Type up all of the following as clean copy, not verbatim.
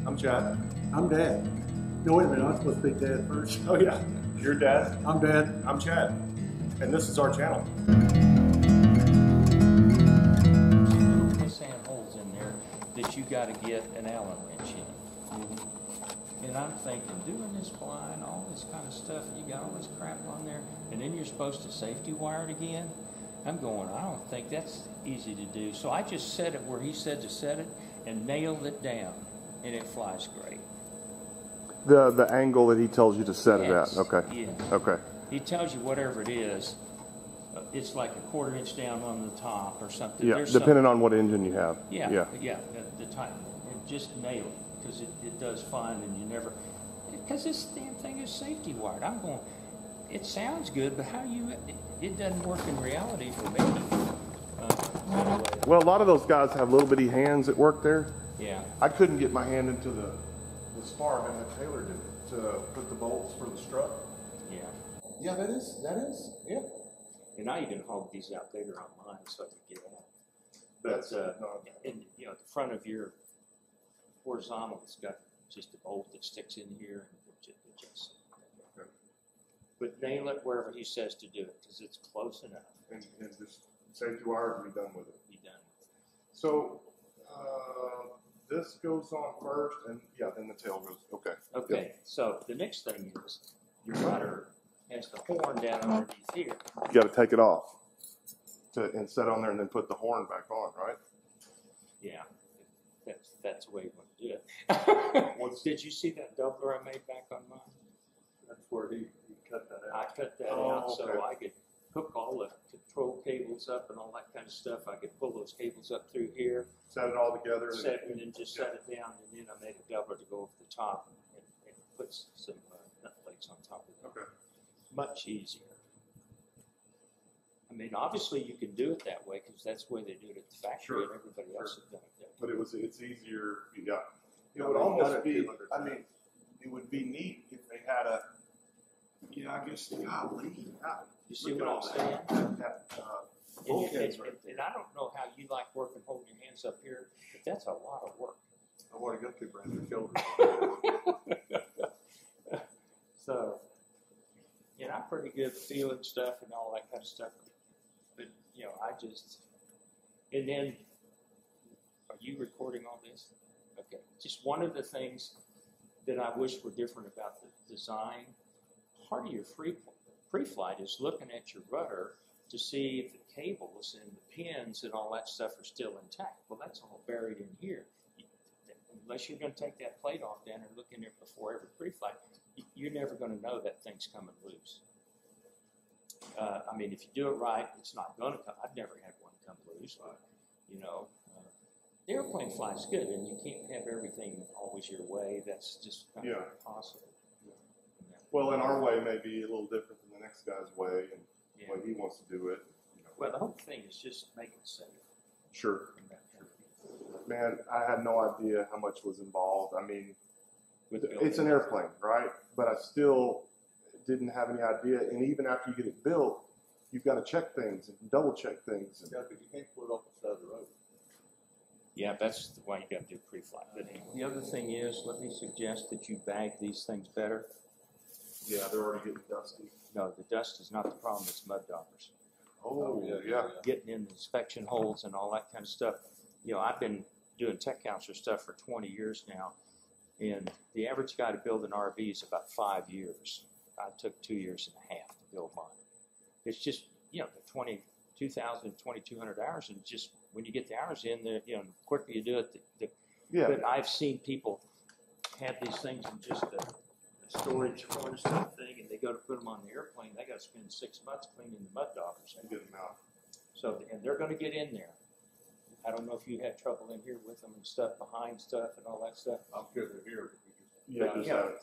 I'm Chad. I'm Dad. No, wait a minute, I'm supposed to be Dad first. Oh yeah, you're Dad. I'm Dad. I'm Chad. And this is our channel. Sand holes in there that you got to get an Allen wrench in. And I'm thinking, doing this blind, all this kind of stuff, you got all this crap on there, and then you're supposed to safety wire it again. I'm going, I don't think that's easy to do. So I just set it where he said to set it and nailed it down, and it flies great. The angle that he tells you to set it at. Okay. Yeah. Okay. He tells you whatever it is. It's like a 1/4 inch down on the top or something. Yeah, depending on what engine you have. Yeah. The type. And just nail it, because it does fine, and you never. Because this damn thing is safety wired. I'm going. It sounds good, but how you? It doesn't work in reality for me. Well, a lot of those guys have little bitty hands that work there. Yeah. I couldn't get my hand into the spar, and the Taylor did it to put the bolts for the strut. Yeah. Yeah, that is. Yeah. And I even hauled these out bigger on mine so I could get out. But and you know, the front of your horizontal, it's got just a bolt that sticks in here, and it just. But nail it wherever he says to do it, because it's close enough. And just safety wire and be done with it. Be done. So this goes on first, and yeah, then the tail goes. Okay. Okay. Yep. So the next thing is your rudder has the horn down underneath here. You got to take it off and set on there, and then put the horn back on, right? Yeah. That's the way you want to do it. Did you see that doubler I made back on mine? That's where he cut that out. I cut that out so I could hook all the control cables up and all that kind of stuff. I could pull those cables up through here, Set it all together. set it, and then just set it down, and then I made a doubler to go over the top and put some nut plates on top of it. Okay. Much easier. I mean, obviously you can do it that way because that's the way they do it at the factory, and everybody else has done it that way. But it's easier. Yeah. It would almost be. I mean, it would be neat if they had a. Yeah, I guess. Golly. You see what I'm saying? And I don't know how you like working holding your hands up here, but that's a lot of work. I want to go to Brandon shoulder. So, you know, I'm pretty good at feeling stuff and all that kind of stuff. But, you know, and then, are you recording all this? Okay. Just one of the things that I wish were different about the design, part of your pre-flight is looking at your rudder to see if the cables and the pins and all that stuff are still intact. Well, that's all buried in here. Unless you're going to take that plate off down and look in there before every pre-flight, you're never going to know that thing's coming loose. I mean, if you do it right, it's not going to come. I've never had one come loose, but, you know, the airplane flies good, and you can't have everything always your way. That's just kind of impossible. Well, in our way may be a little different than the next guy's way, and the way he wants to do it. You know. Well, the whole thing is just make it safe. Sure. Man, I had no idea how much was involved. I mean, it's an airplane, right? But I still didn't have any idea. And even after you get it built, you've got to check things and double check things. And You can't pull it off the side of the road. Yeah, that's why you got to do pre-flight. But the other thing is, let me suggest that you bag these things better. Yeah, they're already getting dusty. No, the dust is not the problem. It's mud daubers. Oh, yeah. Getting in the inspection holes and all that kind of stuff. You know, I've been doing tech counselor stuff for 20 years now, and the average guy to build an RV is about 5 years. I took 2 years and a half to build mine. It's just, you know, the 2,200 hours, and just when you get the hours in, the quicker you do it, But I've seen people have these things in just a storage corner type thing, and they go to put them on the airplane. They got to spend 6 months cleaning the mud daubers and get them out. So, and they're going to get in there. I don't know if you had trouble in here with them and stuff, behind stuff and all that stuff. I'm sure they're here.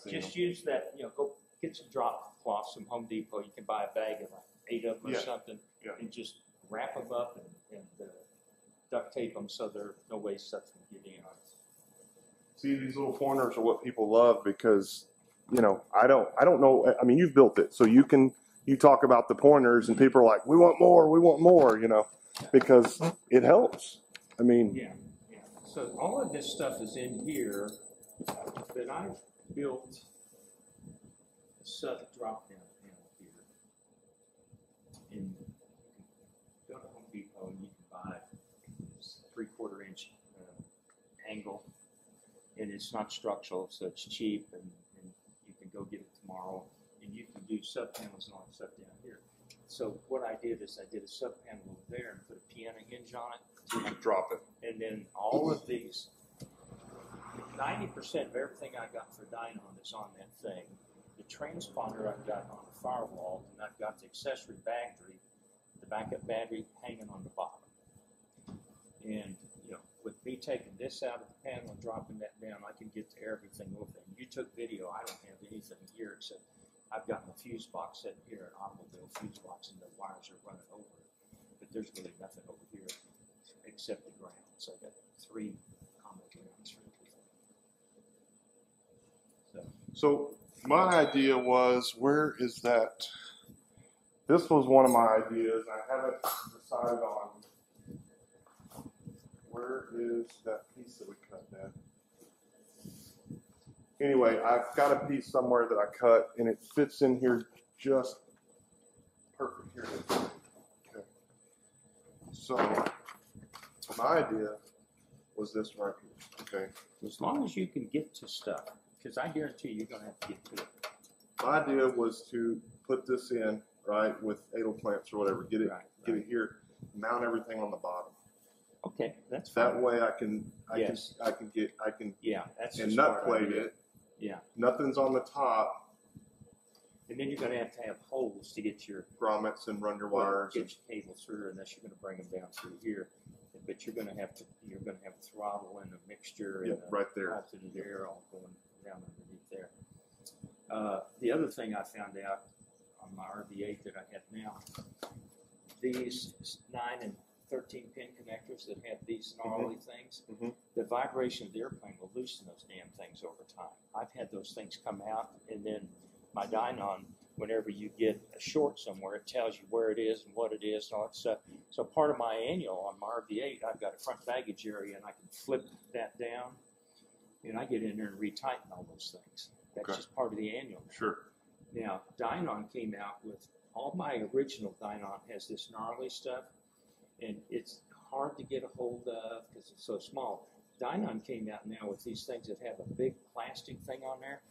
Just use that, go get some drop cloths from Home Depot. You can buy a bag of like 8 of them or something, and just wrap them up and duct tape them so there's no way stuff can get in. See, these little pointers are what people love because, I don't know. I mean, you've built it, so you talk about the pointers and people are like, we want more, because it helps. I mean, So all of this stuff is in here, But I built a sub drop-down panel here, and you can go to Home Depot and you can buy this 3/4 inch angle, and it's not structural, so it's cheap, and you can go get it tomorrow, and you can do sub panels and all that stuff down here. So what I did is I did a sub panel over there and put a piano hinge on it. So you can drop it. And then all of these, 90% of everything I got for Dynon is on that thing. The transponder I've got on the firewall, and I've got the accessory battery, the backup battery hanging on the bottom. And with me taking this out of the panel and dropping that down, I can get to everything with it. You took video, I don't have anything here except I've got my fuse box sitting here, an automobile fuse box, and the wires are running over it. But there's really nothing over here except the ground. So I got 3 combo grounds for everything. So my idea was, where is that? This was one of my ideas. I haven't decided on where is that piece that we cut, Dad? Anyway, I've got a piece somewhere that I cut, and it fits in here just perfect. Here it is. Okay. So my idea was this right here. Okay. As long as you can get to stuff, because I guarantee you're going to have to get to it. My idea was to put this in, right, with idle clamps or whatever, get it here, mount everything on the bottom. Okay, that's fine. That way I can Yeah, that's and a nut smart plate idea. it. Yeah, Nothing's on the top. and then you're going to have holes to get your Grommets and run your wires. get your cables through, unless you're going to bring them down through here. But you're going to have a throttle and a mixture and right there. Altitude air all going down underneath there. The other thing I found out on my RV8 that I have now, these 9 and 13 pin connectors that have these gnarly things, the vibration of the airplane will loosen those damn things over time. I've had those things come out, and then my Dynon, whenever you get a short somewhere, it tells you where it is and what it is and all that stuff. So part of my annual on my RV8, I've got a front baggage area, and I can flip that down, and I get in there and retighten all those things. That's just part of the annual. Sure. Now, Dynon came out with, all my original Dynon has this gnarly stuff, and it's hard to get a hold of because it's so small. Dynon came out now with these things that have a big plastic thing on there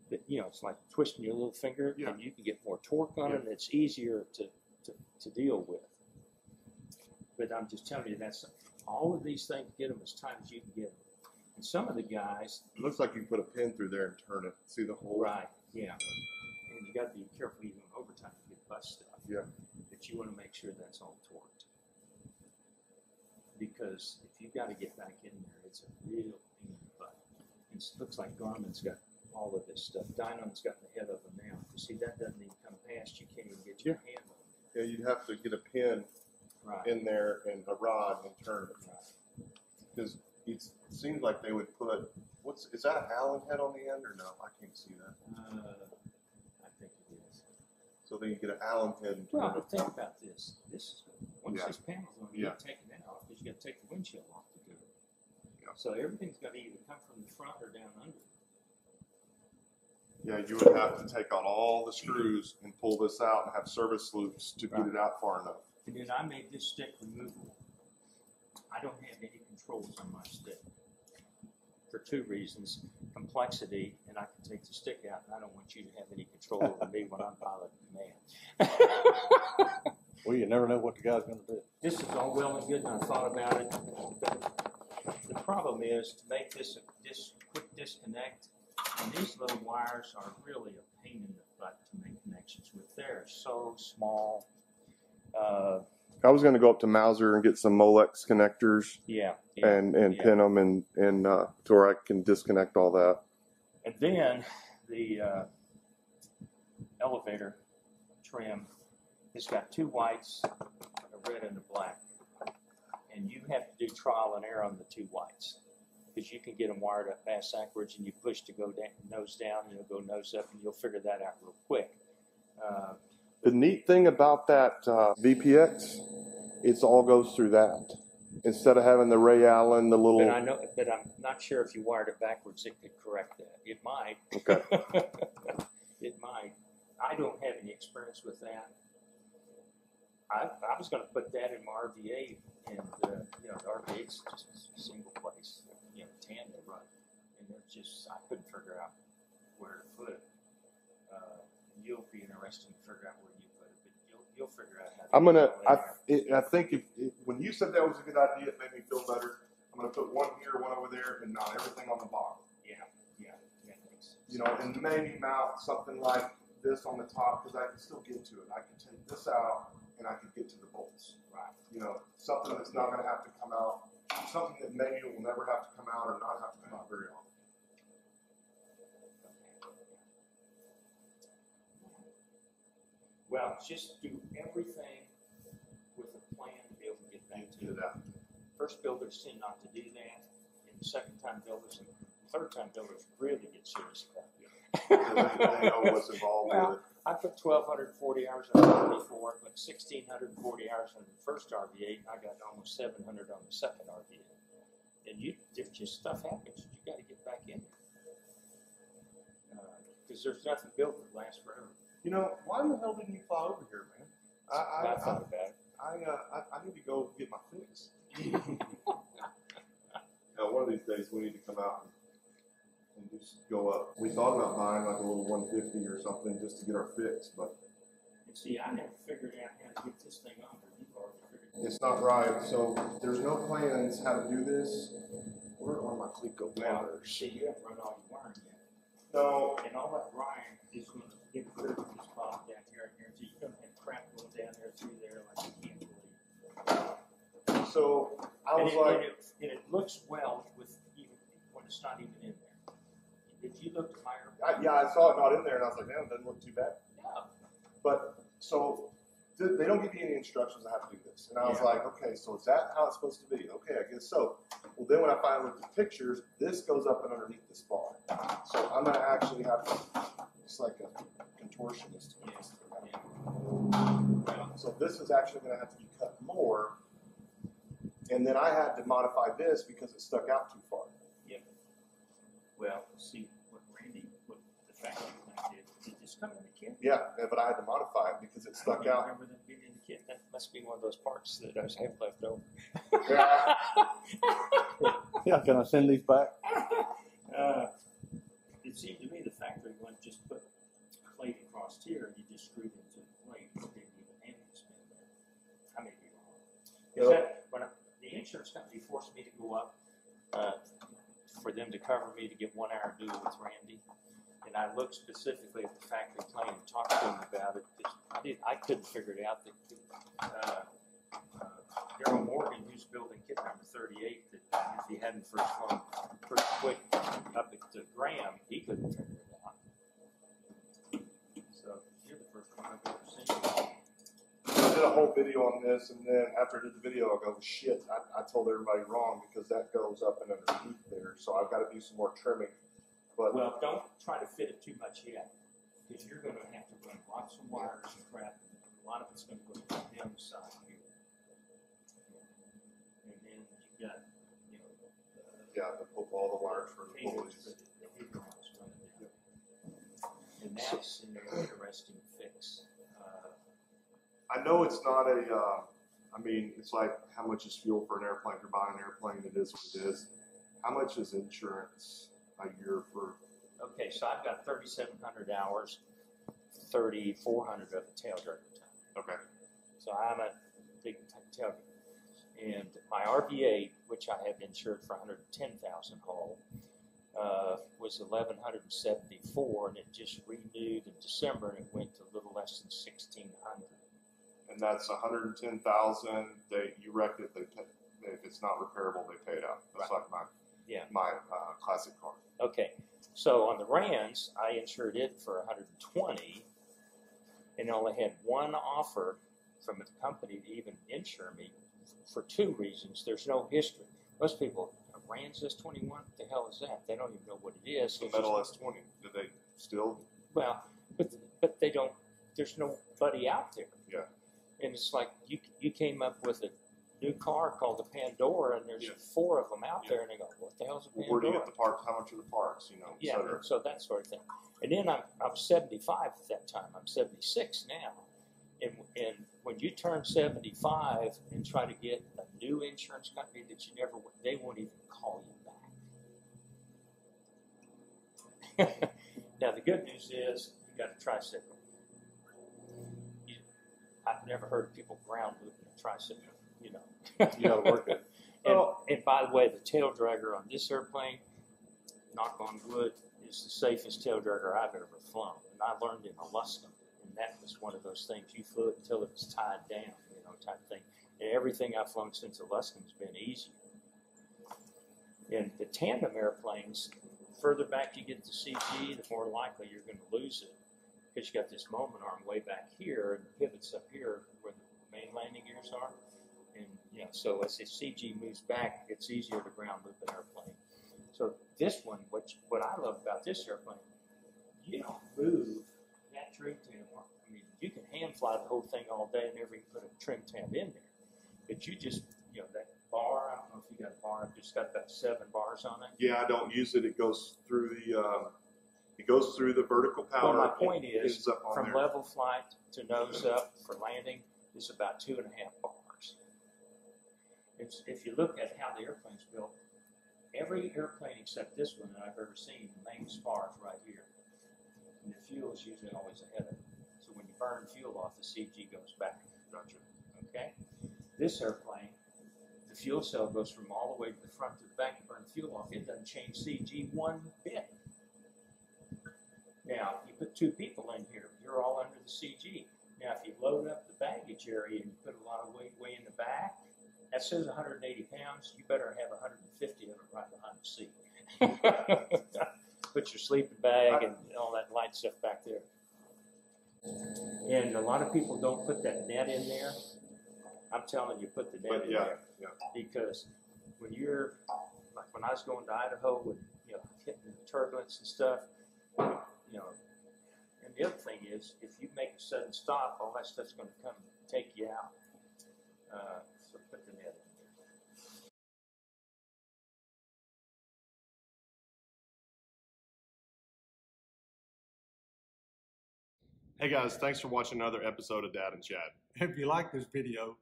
that, it's like twisting your little finger, and you can get more torque on it, and it's easier to deal with. But I'm just telling you, that's all of these things, get them as tight as you can get them. And some of the guys... It looks like you can put a pin through there and turn it. See the hole? Right, yeah. And you got to be careful even overtime to get bust stuff. Yeah. But you want to make sure that's all torqued. Because if you got to get back in there, it's a real pain in the butt. And it looks like Garmin's got all of this stuff. Dynon's got the head of them now. You see, that doesn't even come past. You can't even get your hand on it. Yeah, you'd have to get a pin in there and a rod and turn it. Because it seems like they would put, is that an Allen head on the end or no? I can't see that. I think it is. So then you get an Allen head and turn Well, it. but think about this. Once this panel's going to get taken out, because you got to take the windshield off to do it. Yeah. So everything's got to either come from the front or down under. Yeah, you would have to take out all the screws and pull this out and have service loops to get it out far enough. And then I made this stick removable. I don't have any controls on my stick for 2 reasons: complexity, and I can take the stick out, and I don't want you to have any control over me when I'm piloting the man. Well, you never know what the guy's going to do. This is all well and good, and I thought about it. But the problem is to make this quick disconnect, and these little wires are really a pain in the butt to make connections with. They're so small. I was going to go up to Mauser and get some Molex connectors and pin them and to where I can disconnect all that. And then the elevator trim has got 2 whites, a red and a black. And you have to do trial and error on the 2 whites, because you can get them wired up bass backwards, and you push to go down, nose down, and you'll go nose up, and you'll figure that out real quick. The neat thing about that VPX, it all goes through that. instead of having the Ray Allen, the little. But I know, but I'm not sure if you wired it backwards, it could correct that. It might. Okay. It might. I don't have any experience with that. I was going to put that in my RVA, and you know, the RVA is just a single place, you know, tandem run, and it's just I couldn't figure out where to put it. You'll be interested to figure out where you put it, but you'll figure out how. I'm gonna. I think if when you said that was a good idea, it made me feel better. I'm gonna put one here, one over there, and not everything on the bottom. Yeah, that makes sense. You know, and maybe mount something like this on the top because I can still get to it. I can take this out and I can get to the bolts. Right. You know, something that's not going to have to come out, something that maybe will never have to come out or not have to come out very often. Well, just do everything with a plan to be able to get back to it. First builders tend not to do that, and second time builders and third time builders really get serious about it. They know what's involved with it. I put 1,240 hours on the before, but 1,640 hours on the first RV8, and I got almost 700 on the second RV8. And there's just stuff happens. You got to get back in there. Because there's nothing built that lasts forever. You know, why in the hell didn't you fly over here, man? I thought about it. I need to go get my fix. Now, one of these days we need to come out and just go up. We thought about buying like a little 150 or something just to get our fix, but And see, I never figured out how to get this thing on, but you've already figured it out. it's not right. So there's no plans how to do this. Where are my Clico Well, wires? see, you haven't run all your wiring yet. No, And all that wiring is going to get rid of this bottom down here, so you don't have crap going down there through there like you can't believe. so I was and like, it looks well with even when it's not even in there. If you look at my yeah, I saw it not in there, and I was like, man, it doesn't look too bad. no. But so they don't give you any instructions on how to do this, and I was Yeah. like, okay, so is that how it's supposed to be? Okay, I guess so. Well, then when I finally looked at the pictures, this goes up and underneath this bar, so I'm gonna actually have to. It's like a contortionist. Yes. Yeah. Well, So this is actually going to have to be cut more, and then I had to modify this because it stuck out too far. yep. Well, see what the factory plant did this come in the kit? Yeah, but I had to modify it because it stuck out. I don't remember them being in the kit. That must be one of those parts that I have left over. Yeah. Yeah, can I send these back? It seemed to me the factory one just put plate across here and you just screwed it into the plate. You didn't even have to spin there. I may be wrong. Is that when the insurance company forced me to go up for them to cover me to get 1 hour due with Randy, and I looked specifically at the factory plane and talked to him about it. I couldn't figure it out. That Daryl Morgan, who's building kit number 38, that if he hadn't first quit up at the Graham, he couldn't figure it out. So you're the first one I've ever seen. I did a whole video on this, and then after I did the video, I go, shit, I told everybody wrong because that goes up and underneath there, so I've got to do some more trimming. But Well, don't try to fit it too much yet, because you're going to have to run lots of wires and crap. A lot of it's going to go to the other side here. And then you got, yeah, to pull all the wires for the cables pulleys. for the hydraulics running down. And that's an interesting fix. I know it's not I mean, it's like how much is fuel for an airplane? If you're buying an airplane, it is what it is. How much is insurance a year for? Okay, so I've got 3,700 hours, 3,400 of the tail dragger time. Okay. So I'm a big tailgate. And my RV8, which I have insured for 110,000 whole, was 1,174, and it just renewed in December, and it went to a little less than 1,600. And that's 110,000. You reckon if it's not repairable, they pay it out. That's Right. like my classic car. Okay, so on the Rans, I insured it for 120, and only had one offer from a company to even insure me for two reasons. There's no history. Most people, a Rans S21, what the hell is that? They don't even know what it is. The Metal S20. Did they still? Well, but they don't. There's nobody out there. Yeah. And it's like you came up with new car called the Pandora, and there's Yeah. 4 of them out there, and they go, "What the hell's a Pandora?" Where do you get the parts? How much are the parts? You know, et Yeah, cetera. so that sort of thing. And then I'm 75 at that time. I'm 76 now. And when you turn 75 and try to get a new insurance company that you never, they won't even call you back. Now the good news is you got a tricycle. I've never heard people ground looping a tricycle. You know, You got to work it. and by the way, the tail dragger on this airplane, knock on wood, is the safest tail dragger I've ever flown. And I learned in Aluscum, and that was one of those things you flew it until it was tied down, you know, type thing. And everything I've flown since Aluscum has been easy. And the tandem airplanes, further back you get to CG, the more likely you're going to lose it, because you got this moment arm way back here, and the pivots up here where the main landing gears are. And you know, so as the CG moves back, it's easier to ground loop an airplane. So this one, what I love about this airplane, you don't move that trim tab. I mean, you can hand fly the whole thing all day and never even put a trim tab in there. But you just, you know, that bar, I don't know if you got a bar, I've just got about 7 bars on it. Yeah, I don't use it. It goes through the vertical power. Well, my point is, ends up on from there. level flight to nose up for landing is about 2.5 bars. If you look at how the airplane's built, every airplane except this one that I've ever seen, the main spar is right here. And the fuel is usually always ahead of it. So when you burn fuel off, the CG goes back. Gotcha. Okay? This airplane, the fuel cell goes from all the way to the front to the back to burn fuel off. It doesn't change CG one bit. Now, you put 2 people in here, you're all under the CG. Now, if you load up the baggage area and you put a lot of weight way in the back, that says 180 pounds, you better have 150 of it right behind the seat. Put your sleeping bag and all that light stuff back there. And a lot of people don't put that net in there. I'm telling you, put the net in there. Yeah. Because when you're, like when I was going to Idaho and, you know, hitting the turbulence and stuff, you know, and the other thing is, if you make a sudden stop, all that stuff's going to come take you out. So put the net in there. Hey guys, thanks for watching another episode of Dad and Chad. If you like this video,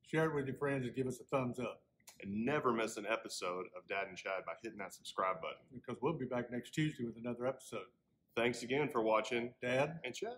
share it with your friends and give us a thumbs up, And never miss an episode of Dad and Chad by hitting that subscribe button. because we'll be back next Tuesday with another episode. Thanks again for watching Dad? and Chad.